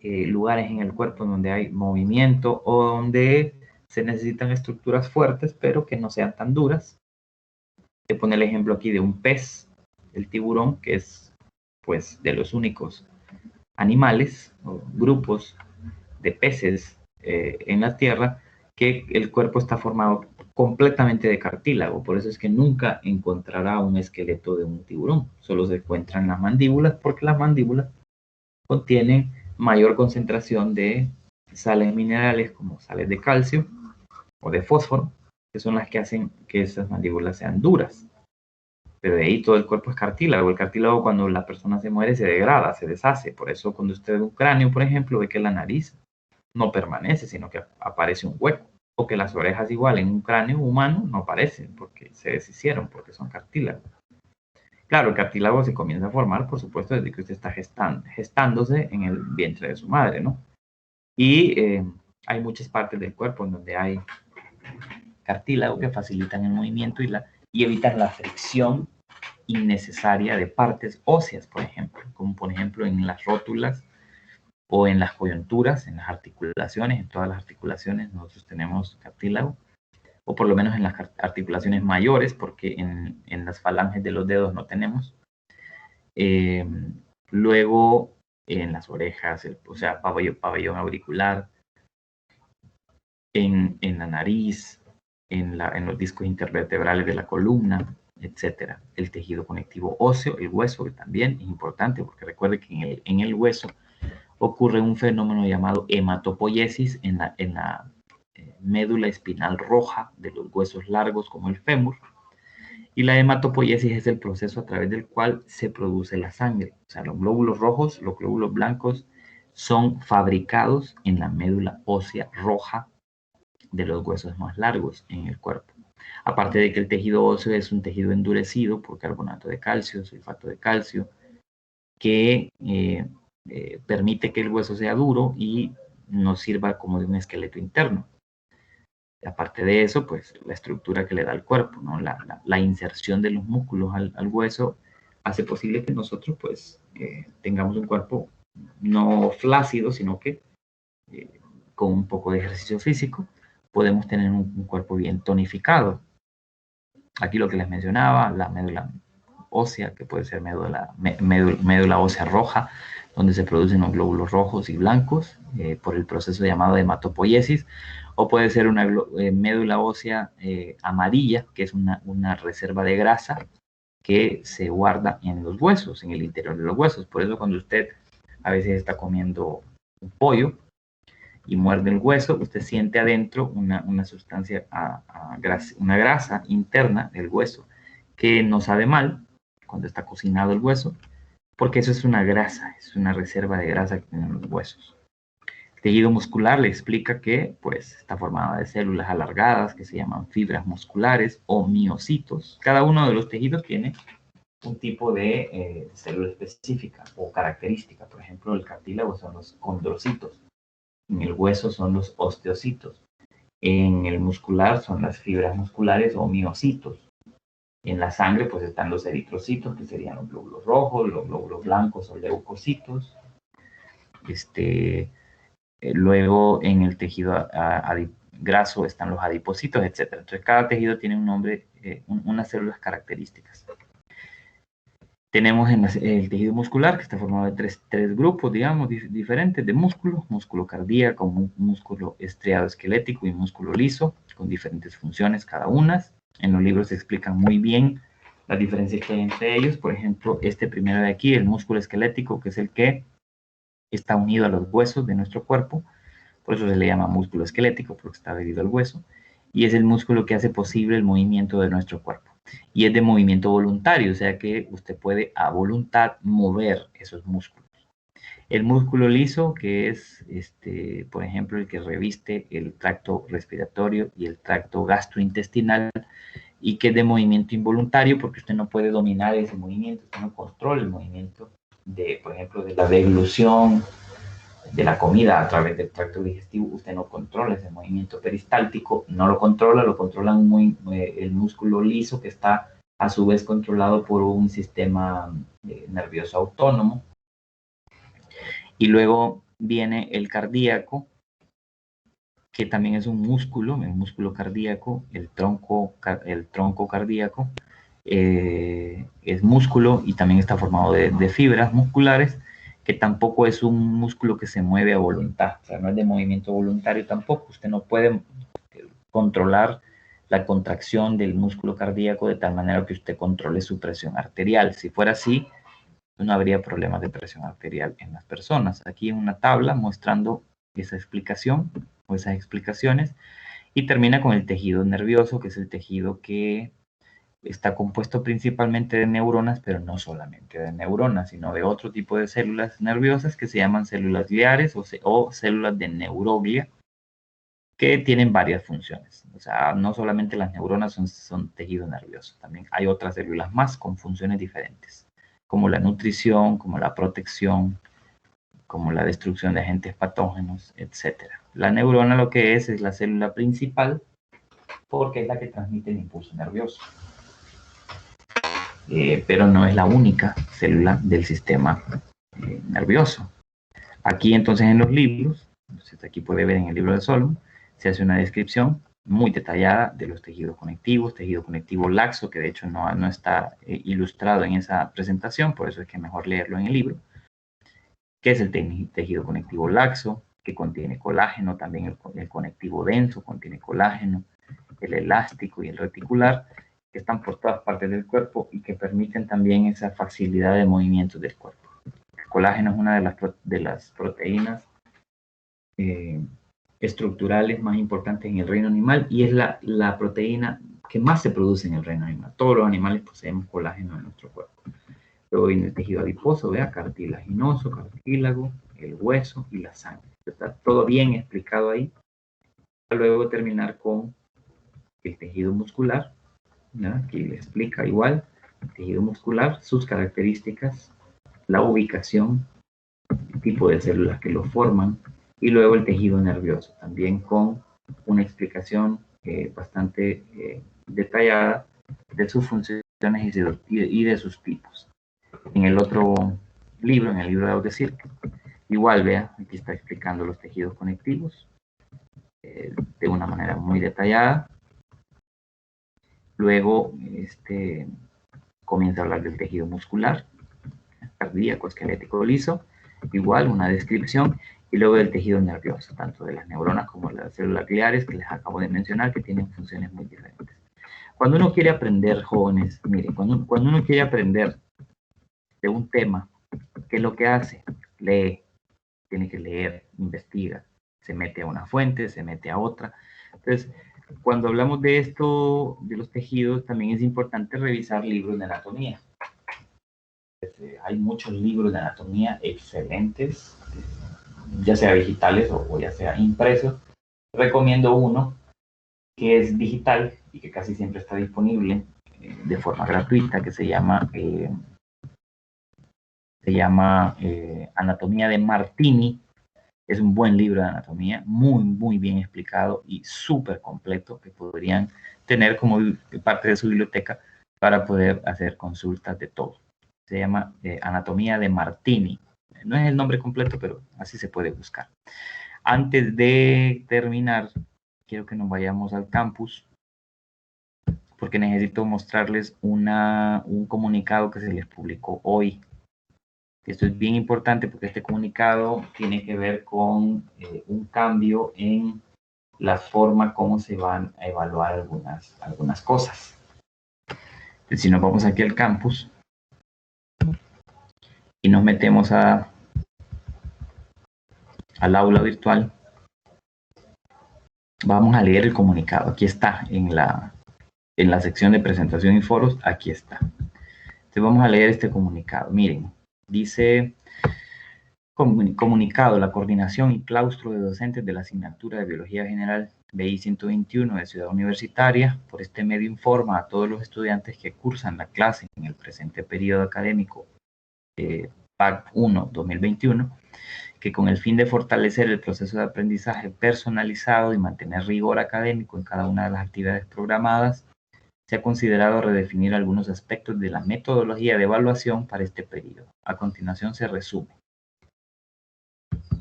A: lugares en el cuerpo donde hay movimiento o donde se necesitan estructuras fuertes, pero que no sean tan duras. Te pone el ejemplo aquí de un pez, el tiburón, que es pues de los únicos animales o grupos de peces en la tierra que el cuerpo está formado completamente de cartílago. Por eso es que nunca encontrará un esqueleto de un tiburón. Solo se encuentran las mandíbulas, porque las mandíbulas contienen mayor concentración de sales minerales como sales de calcio o de fósforo, que son las que hacen que esas mandíbulas sean duras. Pero de ahí todo el cuerpo es cartílago. El cartílago, cuando la persona se muere, se degrada, se deshace. Por eso cuando usted ve un cráneo, por ejemplo, ve que la nariz no permanece, sino que aparece un hueco. O que las orejas igual en un cráneo humano no aparecen porque se deshicieron, porque son cartílagos. Claro, el cartílago se comienza a formar, por supuesto, desde que usted está gestándose en el vientre de su madre, ¿no? Y hay muchas partes del cuerpo en donde hay cartílago que facilitan el movimiento y evitan la fricción innecesaria de partes óseas, por ejemplo, como por ejemplo en las rótulas o en las coyunturas, en las articulaciones, en todas las articulaciones nosotros tenemos cartílago, o por lo menos en las articulaciones mayores, porque en las falanges de los dedos no tenemos. Luego en las orejas, o sea, pabellón auricular, en la nariz, en los discos intervertebrales de la columna, etcétera. El tejido conectivo óseo, el hueso, que también es importante, porque recuerde que en el hueso ocurre un fenómeno llamado hematopoiesis en la médula espinal roja de los huesos largos como el fémur. Y la hematopoiesis es el proceso a través del cual se produce la sangre. O sea, los glóbulos rojos, los glóbulos blancos son fabricados en la médula ósea roja de los huesos más largos en el cuerpo. Aparte de que el tejido óseo es un tejido endurecido por carbonato de calcio, sulfato de calcio, que permite que el hueso sea duro y nos sirva como de un esqueleto interno. Aparte de eso, pues la estructura que le da al cuerpo, ¿no? La inserción de los músculos al hueso hace posible que nosotros pues tengamos un cuerpo no flácido, sino que con un poco de ejercicio físico podemos tener un cuerpo bien tonificado. Aquí lo que les mencionaba, la médula ósea, que puede ser médula ósea roja, donde se producen los glóbulos rojos y blancos por el proceso llamado hematopoiesis, o puede ser una médula ósea amarilla, que es una reserva de grasa que se guarda en los huesos, en el interior de los huesos. Por eso cuando usted a veces está comiendo un pollo y muerde el hueso, usted siente adentro una sustancia, una grasa interna del hueso que no sabe mal cuando está cocinado el hueso, porque eso es una grasa, es una reserva de grasa que tienen los huesos. El tejido muscular le explica que pues, está formado de células alargadas que se llaman fibras musculares o miocitos. Cada uno de los tejidos tiene un tipo de célula específica o característica. Por ejemplo, el cartílago son los condrocitos. En el hueso son los osteocitos. En el muscular son las fibras musculares o miocitos. En la sangre pues están los eritrocitos, que serían los glóbulos rojos, los glóbulos blancos o leucocitos. Luego en el tejido graso están los adipocitos, etc. Entonces cada tejido tiene un nombre, unas células características. Tenemos el tejido muscular, que está formado de tres grupos, digamos, diferentes de músculos: músculo cardíaco, músculo estriado esquelético y músculo liso, con diferentes funciones cada una. En los libros se explican muy bien las diferencias que hay entre ellos. Por ejemplo, este primero de aquí, el músculo esquelético, que es el que está unido a los huesos de nuestro cuerpo, por eso se le llama músculo esquelético, porque está adherido al hueso, y es el músculo que hace posible el movimiento de nuestro cuerpo. Y es de movimiento voluntario, o sea que usted puede a voluntad mover esos músculos. El músculo liso, que es, por ejemplo, el que reviste el tracto respiratorio y el tracto gastrointestinal, y que es de movimiento involuntario, porque usted no puede dominar ese movimiento, usted no controla el movimiento de, por ejemplo, de la deglución de la comida a través del tracto digestivo. Usted no controla ese movimiento peristáltico, no lo controla, lo controla el músculo liso, que está a su vez controlado por un sistema nervioso autónomo. Y luego viene el cardíaco, que también es un músculo cardíaco, el tronco cardíaco, es músculo y también está formado de fibras musculares, que tampoco es un músculo que se mueve a voluntad, o sea, no es de movimiento voluntario tampoco. Usted no puede controlar la contracción del músculo cardíaco de tal manera que usted controle su presión arterial. Si fuera así, no habría problemas de presión arterial en las personas. Aquí en una tabla mostrando esa explicación o esas explicaciones, y termina con el tejido nervioso, que es el tejido que está compuesto principalmente de neuronas, pero no solamente de neuronas, sino de otro tipo de células nerviosas que se llaman células gliares o células de neuroglia, que tienen varias funciones. O sea, no solamente las neuronas son tejido nervioso, también hay otras células más con funciones diferentes, como la nutrición, como la protección, como la destrucción de agentes patógenos, etc. La neurona lo que es la célula principal, porque es la que transmite el impulso nervioso. Pero no es la única célula del sistema nervioso. Aquí entonces en los libros, entonces aquí puede ver en el libro de Solomon, se hace una descripción muy detallada de los tejidos conectivos, tejido conectivo laxo, que de hecho no está ilustrado en esa presentación, por eso es que es mejor leerlo en el libro, que es el tejido conectivo laxo, que contiene colágeno, también el conectivo denso contiene colágeno, el elástico y el reticular, que están por todas partes del cuerpo y que permiten también esa facilidad de movimiento del cuerpo. El colágeno es una de las proteínas estructurales más importantes en el reino animal y es la proteína que más se produce en el reino animal. Todos los animales poseemos colágeno en nuestro cuerpo. Luego viene el tejido adiposo, vea, cartilaginoso, cartílago, el hueso y la sangre. Está todo bien explicado ahí. Luego terminar con el tejido muscular, ¿no? Que le explica igual el tejido muscular, sus características, la ubicación, el tipo de células que lo forman, y luego el tejido nervioso, también con una explicación bastante detallada de sus funciones y de sus tipos. En el otro libro, en el libro de Audesir, igual vea, aquí está explicando los tejidos conectivos de una manera muy detallada. Luego comienza a hablar del tejido muscular, cardíaco, esquelético, liso, igual una descripción, y luego del tejido nervioso, tanto de las neuronas como de las células gliares que les acabo de mencionar, que tienen funciones muy diferentes. Cuando uno quiere aprender, jóvenes, miren, cuando uno quiere aprender de un tema, ¿qué es lo que hace? Lee, tiene que leer, investiga, se mete a una fuente, se mete a otra. Entonces, cuando hablamos de esto, de los tejidos, también es importante revisar libros de anatomía. Hay muchos libros de anatomía excelentes, ya sea digitales o ya sea impresos. Recomiendo uno que es digital y que casi siempre está disponible de forma gratuita, que se llama Anatomía de Martini. Es un buen libro de anatomía, muy, muy bien explicado y súper completo, que podrían tener como parte de su biblioteca para poder hacer consultas de todo. Se llama Anatomía de Martini. No es el nombre completo, pero así se puede buscar. Antes de terminar, quiero que nos vayamos al campus, porque necesito mostrarles un comunicado que se les publicó hoy. Esto es bien importante porque este comunicado tiene que ver con un cambio en la forma como se van a evaluar algunas cosas. Entonces, si nos vamos aquí al campus y nos metemos al aula virtual, vamos a leer el comunicado. Aquí está, en la sección de presentación y foros, aquí está. Entonces vamos a leer este comunicado. Miren, dice... Comunicado, la coordinación y claustro de docentes de la asignatura de Biología General BI 121 de Ciudad Universitaria, por este medio informa a todos los estudiantes que cursan la clase en el presente periodo académico PAC 1 2021, que con el fin de fortalecer el proceso de aprendizaje personalizado y mantener rigor académico en cada una de las actividades programadas, se ha considerado redefinir algunos aspectos de la metodología de evaluación para este periodo. A continuación se resume.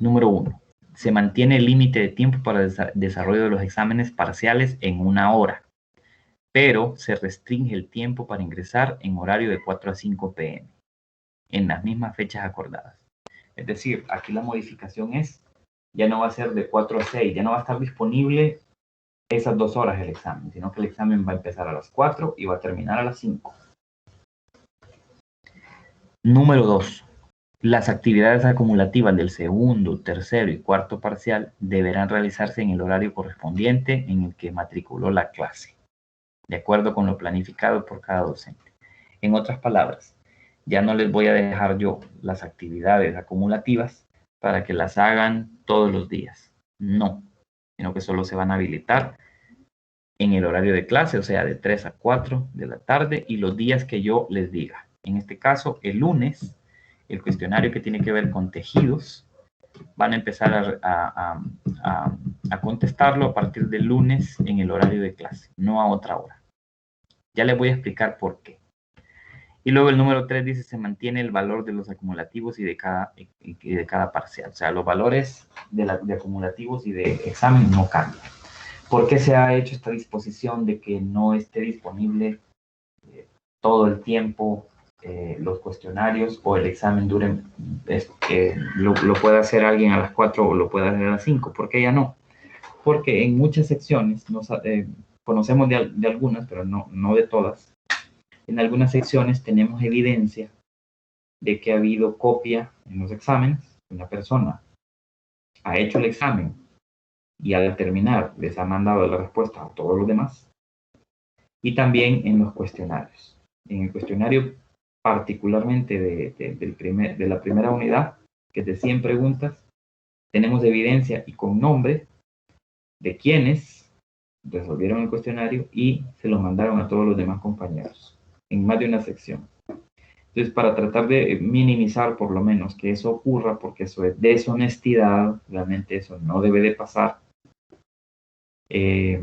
A: Número 1. se mantiene el límite de tiempo para el desarrollo de los exámenes parciales en 1 hora, pero se restringe el tiempo para ingresar en horario de 4 a 5 p.m. en las mismas fechas acordadas. Es decir, aquí la modificación es, ya no va a ser de 4 a 6, ya no va a estar disponible esas 2 horas el examen, sino que el examen va a empezar a las 4 y va a terminar a las 5. Número 2. Las actividades acumulativas del segundo, tercero y cuarto parcial deberán realizarse en el horario correspondiente en el que matriculó la clase, de acuerdo con lo planificado por cada docente. En otras palabras, ya no les voy a dejar yo las actividades acumulativas para que las hagan todos los días. No, sino que solo se van a habilitar en el horario de clase, o sea, de 3 a 4 de la tarde y los días que yo les diga. En este caso, el lunes, el cuestionario que tiene que ver con tejidos, van a empezar a contestarlo a partir del lunes en el horario de clase, no a otra hora. Ya les voy a explicar por qué. Y luego el número 3 dice, se mantiene el valor de los acumulativos y de cada parcial. O sea, los valores de acumulativos y de examen no cambian. ¿Por qué se ha hecho esta disposición de que no esté disponible todo el tiempo los cuestionarios o el examen duren, lo puede hacer alguien a las 4 o lo puede hacer a las 5? ¿Por qué ya no? Porque en muchas secciones, conocemos de algunas, pero no de todas, en algunas secciones tenemos evidencia de que ha habido copia en los exámenes. Una persona ha hecho el examen y al terminar les ha mandado la respuesta a todos los demás. Y también en los cuestionarios. En el cuestionario particularmente de la primera unidad, que es de 100 preguntas, tenemos evidencia y con nombre de quienes resolvieron el cuestionario y se lo mandaron a todos los demás compañeros, en más de una sección. Entonces, para tratar de minimizar por lo menos que eso ocurra, porque eso es deshonestidad, realmente eso no debe de pasar, se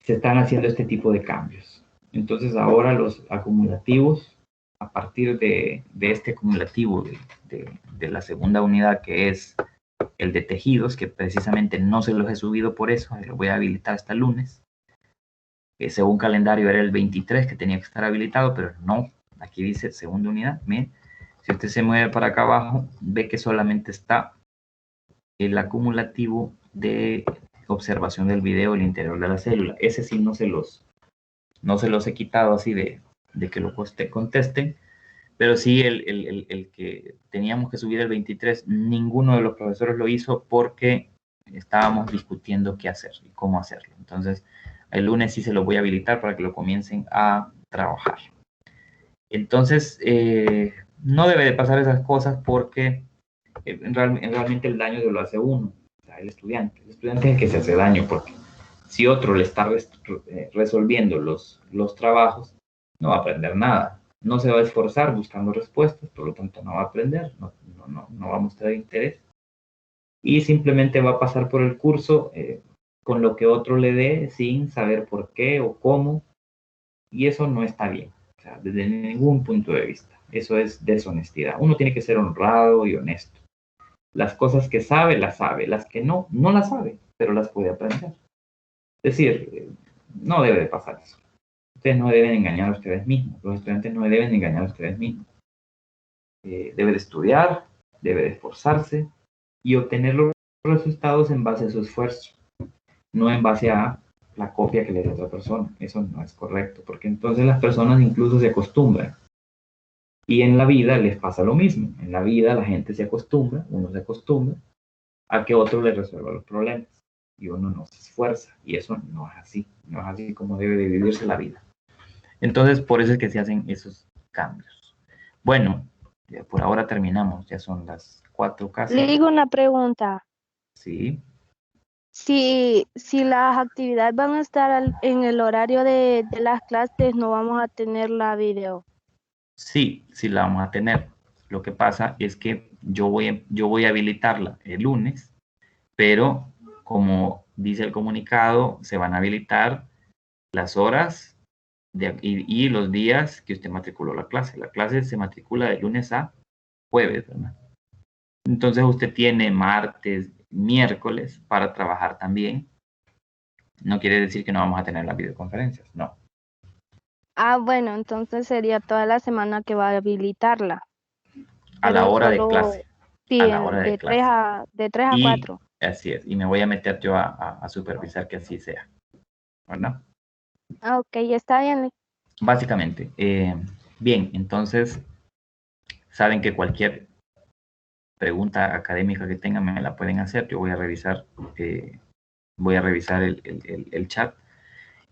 A: están haciendo este tipo de cambios. Entonces, ahora los acumulativos, a partir de este acumulativo de la segunda unidad, que es el de tejidos, que precisamente no se los he subido por eso, lo voy a habilitar hasta el lunes. Según calendario era el 23 que tenía que estar habilitado, pero no, aquí dice segunda unidad. Miren, si usted se mueve para acá abajo, ve que solamente está el acumulativo de observación del video del interior de la célula. Ese sí no se los he quitado así de que lo contesten, pero sí el que teníamos que subir el 23, ninguno de los profesores lo hizo porque estábamos discutiendo qué hacer y cómo hacerlo. Entonces, el lunes sí se lo voy a habilitar para que lo comiencen a trabajar. Entonces, no debe de pasar esas cosas porque realmente el daño lo hace uno, o sea, el estudiante. El estudiante es el que se hace daño porque si otro le está resolviendo los trabajos, no va a aprender nada. No se va a esforzar buscando respuestas, por lo tanto no va a aprender, no va a mostrar interés. Y simplemente va a pasar por el curso con lo que otro le dé sin saber por qué o cómo. Y eso no está bien, o sea, desde ningún punto de vista. Eso es deshonestidad. Uno tiene que ser honrado y honesto. Las cosas que sabe, las sabe. Las que no las sabe, pero las puede aprender. Es decir, no debe de pasar eso. Ustedes no deben engañar a ustedes mismos. Los estudiantes no deben engañar a ustedes mismos. Debe de estudiar, debe de esforzarse y obtener los resultados en base a su esfuerzo, no en base a la copia que le da otra persona. Eso no es correcto, porque entonces las personas incluso se acostumbran. Y en la vida les pasa lo mismo. En la vida la gente se acostumbra, uno se acostumbra a que otro le resuelva los problemas. Y uno no se esfuerza. Y eso no es así. No es así como debe de vivirse la vida. Entonces, por eso es que se hacen esos cambios. Bueno, por ahora terminamos. Ya son las 4 casi.
B: Le digo una pregunta.
A: Sí.
B: Si las actividades van a estar en el horario de las clases, no vamos a tener la video.
A: Sí, sí la vamos a tener. Lo que pasa es que yo voy a habilitarla el lunes, pero como dice el comunicado, se van a habilitar las horas y los días que usted matriculó la clase. La clase se matricula de lunes a jueves, ¿verdad? Entonces usted tiene martes, miércoles para trabajar también. No quiere decir que no vamos a tener las videoconferencias, no.
B: Ah, bueno, entonces sería toda la semana que va a habilitarla.
A: A la
B: Pero
A: hora de
B: solo,
A: clase.
B: sí,
A: A la hora de clase.
B: de 3 a
A: Y
B: 4.
A: así es. Y me voy a meter yo a supervisar que así sea. ¿Verdad?
B: Ah, ok, está bien.
A: Básicamente. Bien, entonces, saben que cualquier pregunta académica que tengan me la pueden hacer. Yo voy a revisar, el chat.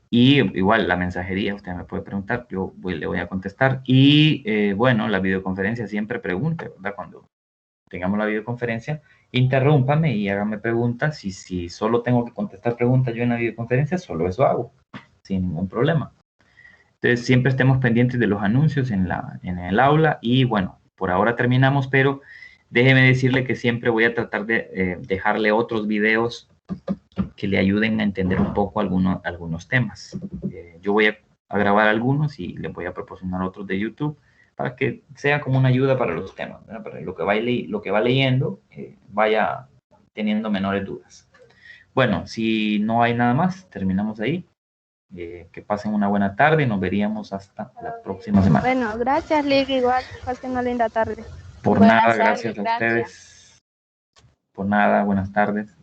A: Y igual la mensajería, usted me puede preguntar, le voy a contestar. Y bueno, la videoconferencia siempre pregunte, ¿verdad? Cuando tengamos la videoconferencia, interrúmpame y hágame preguntas. Y si solo tengo que contestar preguntas yo en la videoconferencia, solo eso hago, sin ningún problema. Entonces, siempre estemos pendientes de los anuncios en el aula. Y bueno, por ahora terminamos, pero déjeme decirle que siempre voy a tratar de dejarle otros videos que le ayuden a entender un poco algunos temas. Yo voy a grabar algunos y les voy a proporcionar otros de YouTube para que sea como una ayuda para los temas, ¿verdad? Para lo que va leyendo vaya teniendo menores dudas. Bueno, si no hay nada más, terminamos ahí. Que pasen una buena tarde y nos veríamos hasta la próxima semana.
B: Bueno, gracias, Lick. Igual, pasen una linda tarde.
A: Por
C: Buenas
A: nada,
C: tardes,
A: gracias a
C: gracias.
A: ustedes. Por nada, buenas tardes.